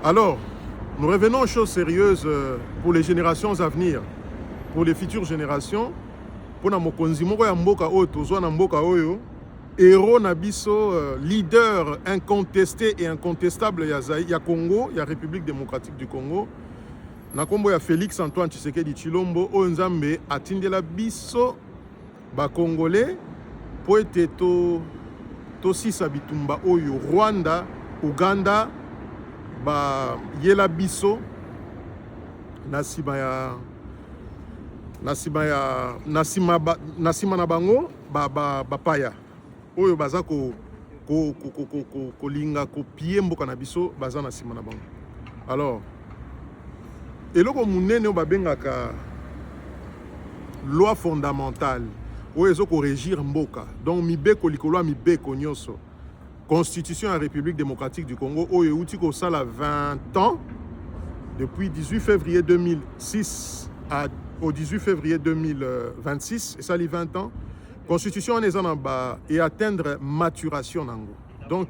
Alors, nous revenons aux choses sérieuses pour les générations à venir, pour les futures générations. Pour na mokonzi moko ya mboka oyo tozwa na mboka oyo, héros na biso, leader incontesté et incontestable ya Congo, ya République démocratique du Congo. Na kombo ya Félix Antoine Tshisekedi Tshilombo oyo nzambe atindela biso ba Congolais po ete to sisa bitumba oyo Rwanda, Uganda ba yela biso na sima na bango bapaya oyo baza kolinga kopie mboka na biso baza na sima na bango. Alors eloko munene oyo babengaka loi fondamentale oyo ezoko régir mboka, donc mibeko likolo ya mibeko nyonso, Constitution de la République démocratique du Congo, oyo euti kosala 20 ans, depuis 18 février 2006 au 18 février 2026, et ça les 20 ans, Constitution et atteindre maturation nango. Donc,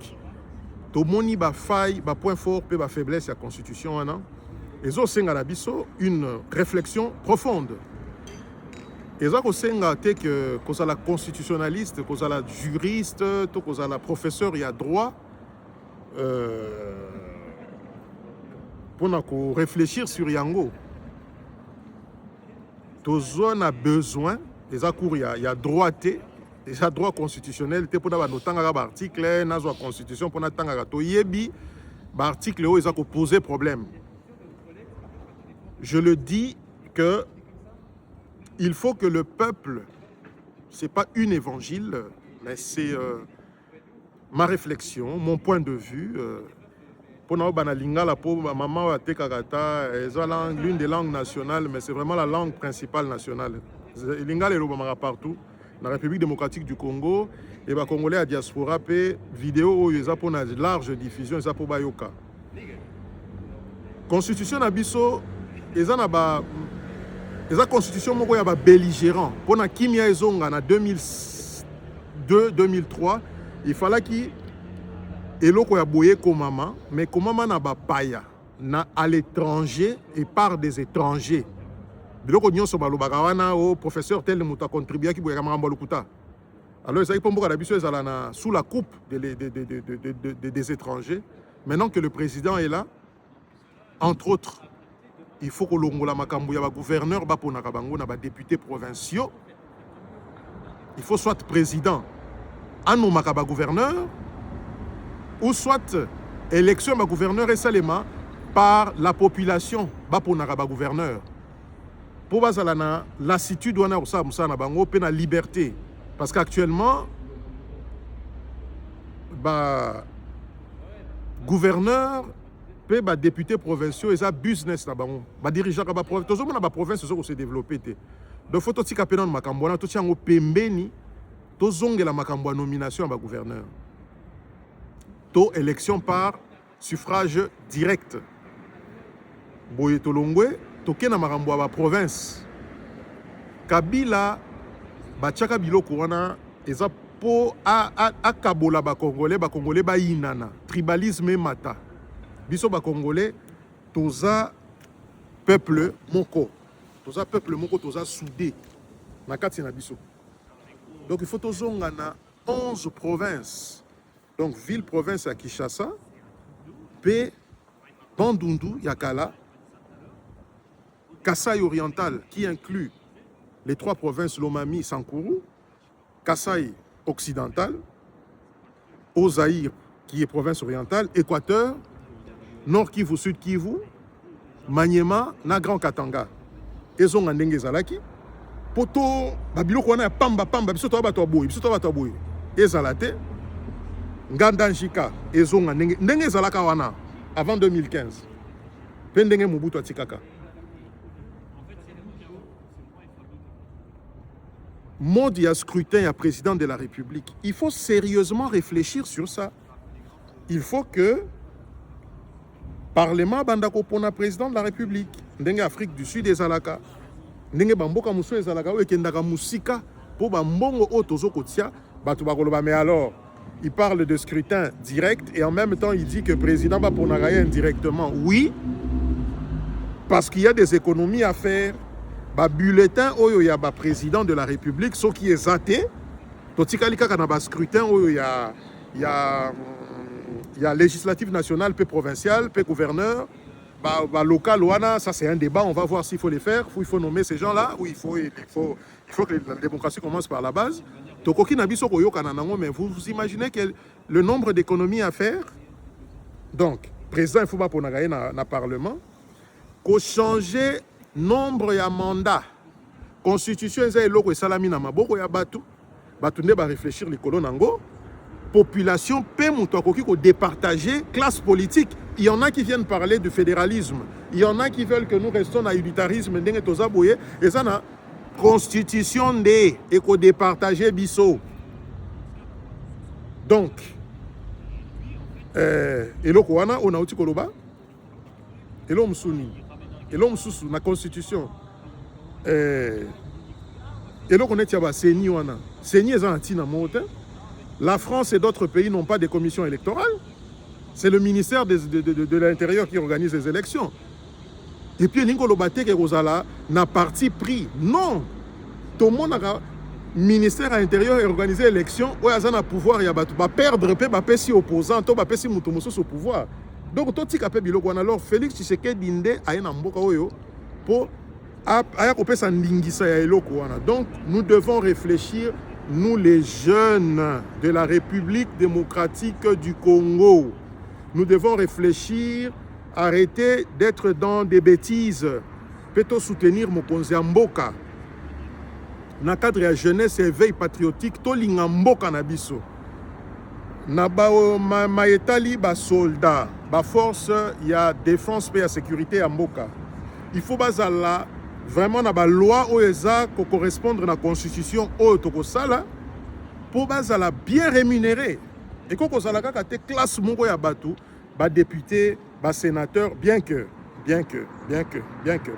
to moni ba faille, ba point fort, pe ba faiblesse de la Constitution, et ça c'est une réflexion profonde. Et ça c'est que la constitutionnaliste, que la juriste, que la professeur il y a droit pour réfléchir sur Yango. Tout on a besoin des accords il y a droité, déjà droit constitutionnel pour avoir nos article dans la constitution pour n'attendre to yebi article où ils ont posé problème. Je le dis que il faut que le peuple, c'est pas une évangile, mais c'est ma réflexion, mon point de vue. Pour nous, maman l'une des langues nationales, mais c'est vraiment la langue principale nationale. Lingala est partout, dans la République démocratique du Congo, et les Congolais à diaspora, vidéo, ils ont pour une large diffusion, ils ont pour Bayoka. Constitution Nabiso, ils ont la constitution moko ya ba belligérant pour na kimia ezonga na 2002-2003 il fallait ki eloko ya boye komama mais komama na ba paya na à l'étranger et par des étrangers biloko nyonso balobaka wana o professeur tel muta contribuer ki boye kamamba lokuta. Alors ça pour mboka na biso ezala na sous la coupe des étrangers. Maintenant que le président est là, entre autres, il faut que l'ongola makambo ya ba gouverneur ba pona kabango na ba députés provinciaux. Il faut soit président ano makaba gouverneur ou soit élection ba gouverneur et salema par la population ba pona ba gouverneur. Pour bazala na lassitude wana osa musa na bango pe na liberté parce qu'actuellement ba gouverneur pe ba députés provinciaux et ça business na bango ba dirigeant ka ba province tozo na ba province zo ko se développer té donc faut tika pe na makambo na to tiango pembeni to zongela makambo nomination ba gouverneur to élection par suffrage direct boye to longwe to kena makambo ba province Kabila ba tchaka biloko wana eza po a kabola ba congolais ba inana tribalisme mata. Biso ba Congolais, toza peuple moko, toza soudé na kati na biso. Donc il faut tozonga na 11 provinces. Donc ville province à Kinshasa, P Bandundu Yakala, Kasaï oriental qui inclut les 3 provinces Lomami, Sankuru, Kasaï occidental, Ozaïr qui est province orientale, Équateur, Nord Kivu, Sud Kivu, Maniema, na Grand Katanga. Ezonga ndenge ezalaki. Poto babiloko wana ya pamba biso to bato boy. Ezalate. Nganda Njika ezonga ndenge ezalaka wana avant 2015. Pe ndenge Mobutu atikaka. Mode ya scrutin ya président de la République. Il faut sérieusement réfléchir sur ça. Il faut que Parlement bandako pona président de la République. Ndenge Afrique du Sud ezalaka. Ndenge bamboka muso ezalaka o ekendaka musika po bambongo o tozo kotia bato bakoloba mais alors il parle de scrutin direct et en même temps il dit que le président va pour Nagaye indirectement. Oui, parce qu'il y a des économies à faire. Bah, bulletin, il y a le président de la République, ce qui est zaté. Il y a scrutin, il y a législatif national, puis provincial, puis gouverneur. Local, ça c'est un débat, on va voir s'il faut les faire, il faut nommer ces gens-là, ou il faut que la démocratie commence par la base. Mais vous imaginez le nombre d'économies à faire. Donc, président, il faut pas pour dans le Parlement, qu'on change nombre de mandats. Constitution, et salami na maboko ya batu. Batu ne ba réfléchir les colons population peut départager classe politique. Il y en a qui viennent parler du fédéralisme. Il y en a qui veulent que nous restons dans l'unitarisme. Et ça, la constitution de départager biso. Donc, et l'eau on a outi koloba, et l'homme souni, et l'homme sous la constitution. Et l'eau on est yaba seni wana, seni est en tina monte. La France et d'autres pays n'ont pas de commission électorale. C'est le ministère de l'Intérieur qui organise les élections. Et puis, Lingolobate et Rosala n'a parti pris. Non. Tout le monde a ministère de l'Intérieur et organisé l'élection. Où il y a un pouvoir, il y a perdre, il y a si opposant, il y a si au pouvoir. Donc, tout ce qui est alors Félix Tshisekedi Dinde a un mboka pour donc, nous devons réfléchir. Nous, les jeunes de la République démocratique du Congo, nous devons réfléchir, arrêter d'être dans des bêtises. Peut-on soutenir Mokonzi Mboka? Dans le cadre de la jeunesse et veille patriotique, to linga Mboka na biso. Na ba maetali ba soldat, ba force, il y a défense et sécurité à Mboka. Il faut bazala vraiment na ba loi OESA qui correspondre à la constitution Otokosala pour bazala bien rémunéré. Et quand on a la classe mongo ya batu, ba député, ba sénateur, bien que,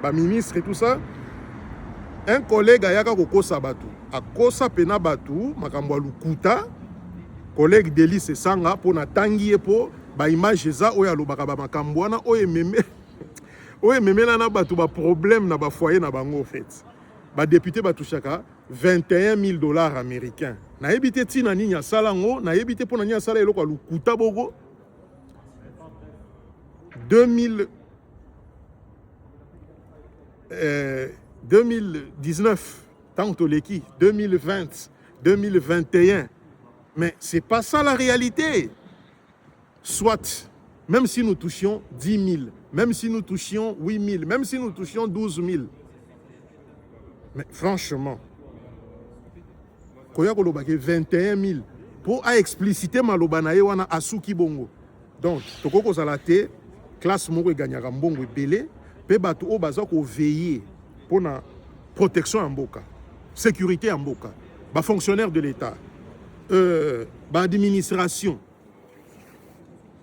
ba ministre et tout ça, un collègue a yaka kokosa batu, a kosa pena batu, makambo lukuta, collègue Delis Sanga pour na tangi po ba image za oya lobaka ba makambo wana oye meme. Oui, mais maintenant, il y a un problème dans le foyer. Les députés ont touché 21 000 $ américains. Ils ont évité de faire des choses, ils ont évité de faire des choses. 2019, tant que l'équipe, 2020, 2021. Mais ce n'est pas ça la réalité. Soit, même si nous touchions 10 000, même si nous touchions 8 000, même si nous touchions 12 000. Mais franchement, il y a 21 000 pour expliciter malobanaye wana asuki bongo. Donc, toko ko salate classe moko gagnera mbongo belé, pe batu o baza ko veiller pour la protection en Mboka, sécurité en Mboka, ba fonctionnaire de l'État, ba administration.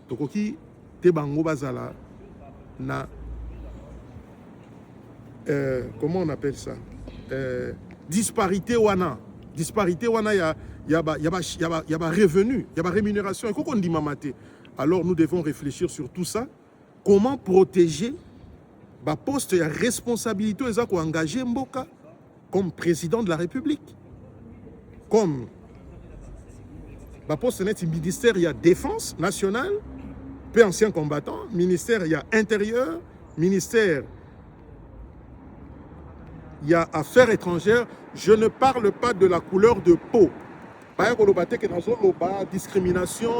Toko ki te bango bazala na comment on appelle ça, disparité wana y a revenu, y a rémunération, et qu'on dit mamate. Alors nous devons réfléchir sur tout ça, comment protéger ba poste et responsabilité les ko engagé Mboka comme président de la République, comme ba poste net ministère, il y a défense nationale, peu ancien combattant, ministère, il y a intérieur, ministère, il y a affaires étrangères. Je ne parle pas de la couleur de peau. Discrimination,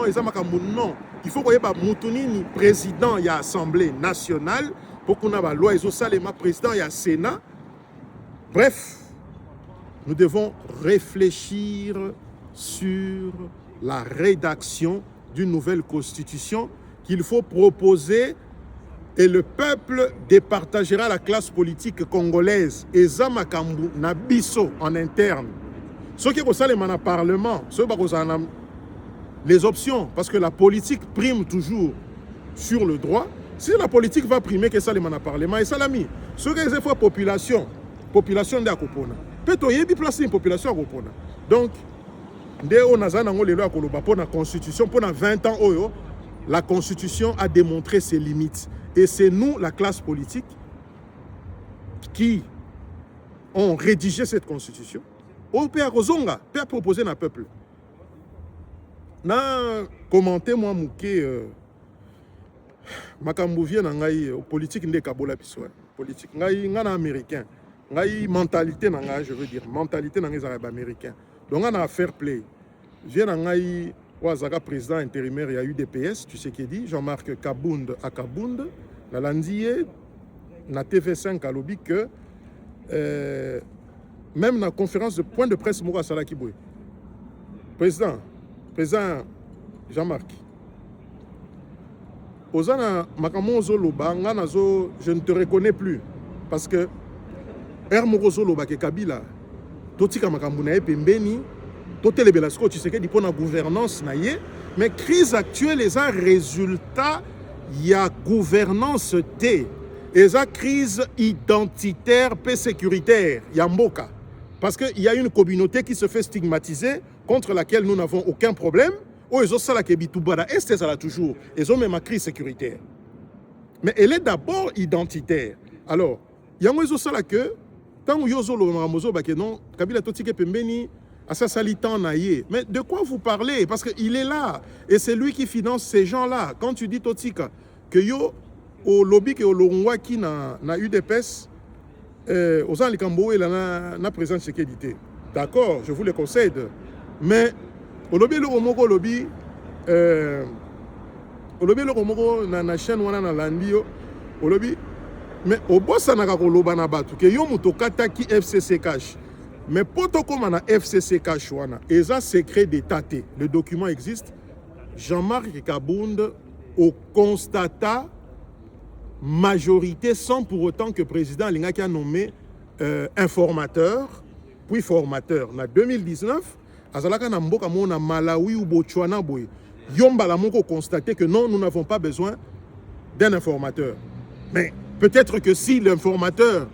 non. Il faut que le président, il y a Assemblée nationale, pour qu'on ait la loi, il y a président, il y a Sénat. Bref, nous devons réfléchir sur la rédaction d'une nouvelle constitution qu'il faut proposer et le peuple départagera la classe politique congolaise. Et ça, makambu nabiso en interne. Ce qui est ça, le Parlement, les options, parce que la politique prime toujours sur le droit. Si la politique va primer, que ça, le Parlement, et ça l'a mis. Ce qui est population de Akopona. Peut-on y placer une population à Akopona. Donc, Nde o nazana ngo lelo akoloba pour la constitution pour 20 ans oyo la constitution a démontré ses limites et c'est nous la classe politique qui ont rédigé cette constitution. Au père Kozonga, père proposé na peuple. Na commenté moi mouké makambo vie na ngai politique nde kabola biso politique ngai ngana américain ngai mentalité na ngai je veux dire mentalité na ngai za américain donc on a fair play vient na ngai wazaka président intérimaire il y a eu UDPS tu sais qui dit Jean-Marc Kabound à Kabound na landier na TV5 à lobby que même na conférence de point de presse moko sala kiboy président Jean-Marc Ozana makambo zoloba nga nazo je ne te reconnais plus parce que moko zoloba ke Kabila totika makambo na pembeni totelebela siko tu sais que dipona gouvernance na ye mais crise actuelle est un résultat ya gouvernance té et ça crise identitaire et sécuritaire ya mboka parce que il y a une communauté qui se fait stigmatiser contre laquelle nous n'avons aucun problème. Oh, ils ont ça là qui est ça là toujours. Ils ont même une crise sécuritaire. Mais elle est d'abord identitaire. Alors, il y a un ça là que tant que yozo lo mamozo ba que non, Kabila totike pembeni asa salitan naie. Mais de quoi vous parlez? Parce que il est là et c'est lui qui finance ces gens-là. Quand tu dis totika que yo au lobby que au longwa qui na UDPS aux ans les Cambo et na présence sécurité. D'accord, je vous le concède. Mais au lobby le romoko lobby na chaîne wana na landio au lobby mais au boss na ka koloba na batu ke yo muto kataki FCC cash mais poto comme na FCC cash wana eza secret d'état té le document existe. Jean-Marc Kabound au constata majorité sans pour autant que président Lingaki a nommé informateur puis formateur en 2019. Azalaka na mboka mona Malawi ou Botswana boy yomba la moko constaté que non nous n'avons pas besoin d'un informateur mais peut-être que si l'informateur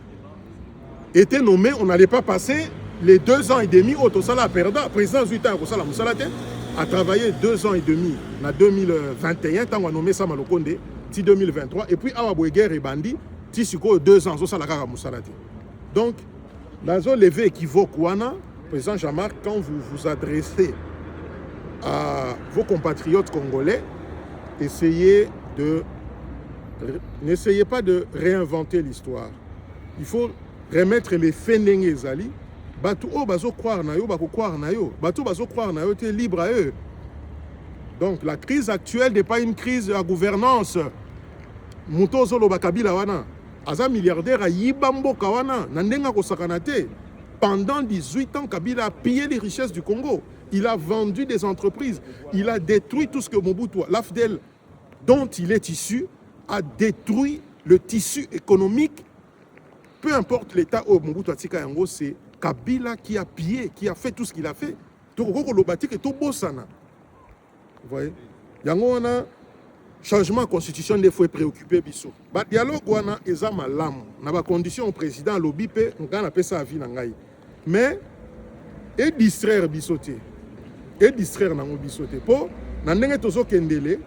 était nommé on n'allait pas passer les 2 ans et demi au Tosala perda président Zuita Kosala Musalate a travaillé 2 ans et demi en 2021 tant on a nommé Sama Lokonde ti 2023 et puis awa boy guerre et bandi ti siko 2 ans Sosala Kaka Musalate donc dans un levé équivoque wana président Jean-Marc, quand vous vous adressez à vos compatriotes congolais, n'essayez pas de réinventer l'histoire. Il faut remettre les faits n'engezali. Batou o bazo croire na yo, bako croire na yo. Batou bazo croire na yo, t'es libre à eux. Donc la crise actuelle n'est pas une crise à gouvernance. Muto zolo bakabila wana. Aza milliardaire a yibambo kawana. Nandenga ko sakanate. Pendant 18 ans, Kabila a pillé les richesses du Congo. Il a vendu des entreprises. Il a détruit tout ce que Mobutu, l'AFDEL, dont il est issu, a détruit le tissu économique. Peu importe l'état où Mobutu a tika yango, c'est Kabila qui a pillé, qui a fait tout ce qu'il a fait. Tout le batik est tout beau sana. Vous voyez? Yango on a changement constitutionnel, il faut préoccuper biso. Ba dialogue wana eza malamu. Na ba condition au président lobby pe ngana pesa avis na ngai. Mais et distraire bisoté. Et distraire nango bisoté. Po na ndenge tozo kendele.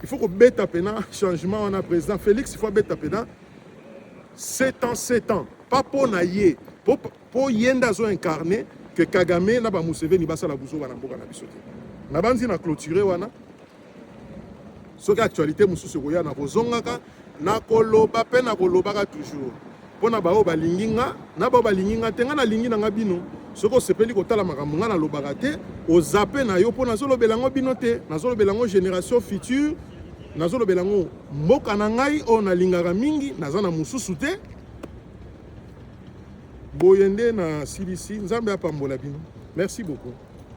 Il faut que beta pena changement on a président Félix, il faut beta pena 7 ans. Pas pour naie. Pour yenda zo incarner que Kagame na ba Museveni basala buzo na mboka na bisoté. Na banzi na clôturer wana. Ce qui est actualité, monsieur Goya na kozongaka na koloba pe na kolobaka toujours. Pona bao balinginga, na bao balinginga tenga na lingi na ngabino. Soko sepeli kotala makambo nga na lobaka te, o zape na yo pona zolo belango bino te, na zolo belango génération future, na zolo belango mboka na ngai o na lingaka mingi, na zana mususu te. Boyende na CDC, Nzambe apambola bino. Merci beaucoup.